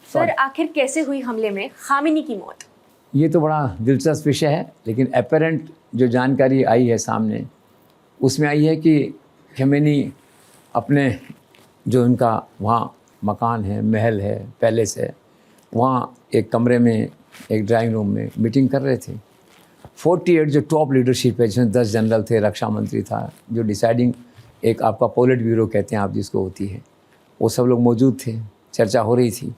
Sir आखिर कैसे हुई हमले में खामिनी की मौत? ये तो बड़ा दिलचस्प विषय है, लेकिन अपेरेंट जो जानकारी आई है सामने उसमें आई है कि खमेनी अपने जो उनका वहाँ मकान है, महल है, पैलेस है, वहाँ एक कमरे में, एक ड्राइंग रूम में मीटिंग कर रहे थे। 48 जो टॉप लीडरशिप है, जिसमें 10 जनरल थे, रक्षा मंत्री था, जो डिसाइडिंग एक आपका पोलिट ब्यूरो कहते हैं आप जिसको होती है, वो सब लोग मौजूद थे, चर्चा हो रही थी।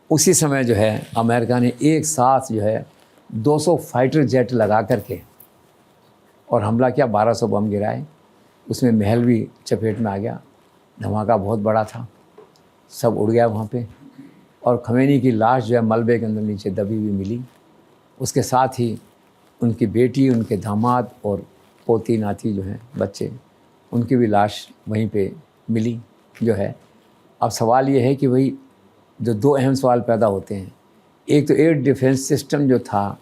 उसी समय जो है अमेरिका ने एक साथ जो है 200 फाइटर जेट लगा करके और हमला किया, 1200 बम गिराए, उसमें महल भी चपेट में आ गया, धमाका बहुत बड़ा था, सब उड़ गया वहाँ पे। और खमेनी की लाश जो है मलबे के अंदर नीचे दबी हुई मिली। उसके साथ ही उनकी बेटी, उनके दामाद और पोती नाती जो हैं बच्चे, उनकी भी लाश वहीं पे मिली जो है। अब सवाल ये है कि भाई जो दो अहम सवाल पैदा होते हैं, एक तो एयर डिफेंस सिस्टम जो था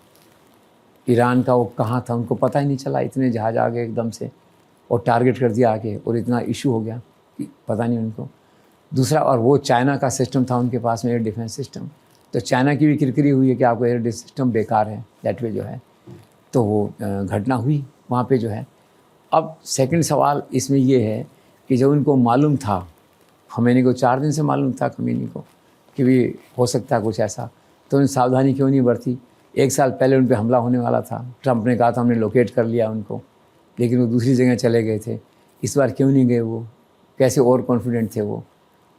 ईरान का, वो कहाँ था उनको पता ही नहीं चला, इतने जहाज आ गए एकदम से और टारगेट कर दिया आके, और इतना इशू हो गया कि पता नहीं उनको। दूसरा, और वो चाइना का सिस्टम था उनके पास में, एयर डिफेंस सिस्टम, तो चाइना की भी किरकिरी हुई है कि आपको एयर डिफेंस सिस्टम बेकार है, दैट वे जो है। तो वो घटना हुई वहाँ पे जो है। अब सेकंड सवाल इसमें ये है कि जब उनको मालूम था, खमेनी को 4 दिन से मालूम था खमेनी को कि भी हो सकता है कुछ ऐसा, तो उन्हें सावधानी क्यों नहीं बरती? 1 साल पहले उन पर हमला होने वाला था, ट्रंप ने कहा था हमने लोकेट कर लिया उनको, लेकिन वो दूसरी जगह चले गए थे। इस बार क्यों नहीं गए वो? कैसे ओवर कॉन्फिडेंट थे वो,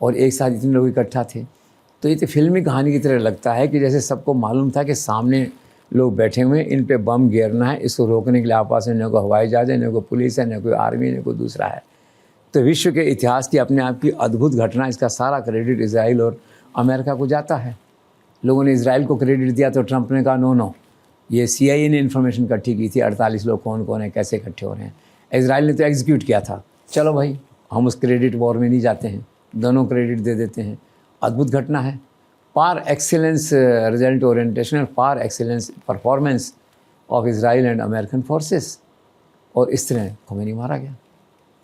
और एक साथ इतने लोग इकट्ठा थे। तो ये तो फिल्मी कहानी की तरह लगता है कि जैसे सबको मालूम था कि सामने लोग बैठे हुए हैं, इन पे बम गिरना है, इसको रोकने के लिए आपस में न कोई हवाई जहाज़ है, न कोई पुलिस है, न कोई आर्मी, न कोई दूसरा है। तो विश्व के इतिहास की अपने आप की अद्भुत घटना, इसका सारा क्रेडिट इजराइल और अमेरिका को जाता है। लोगों ने इजराइल को क्रेडिट दिया तो ट्रंप ने कहा नो, ये CIA ने इन्फॉर्मेशन इकट्ठी की थी, 48 लोग कौन कौन है, कैसे इकट्ठे हो रहे हैं। इजराइल ने तो एग्जीक्यूट किया था। चलो भाई, हम उस क्रेडिट वॉर में नहीं जाते हैं, दोनों क्रेडिट दे देते हैं। अद्भुत घटना है, par excellence result orientation, par excellence performance of Israel and American forces, और इस तरह खमेनी मारा गया।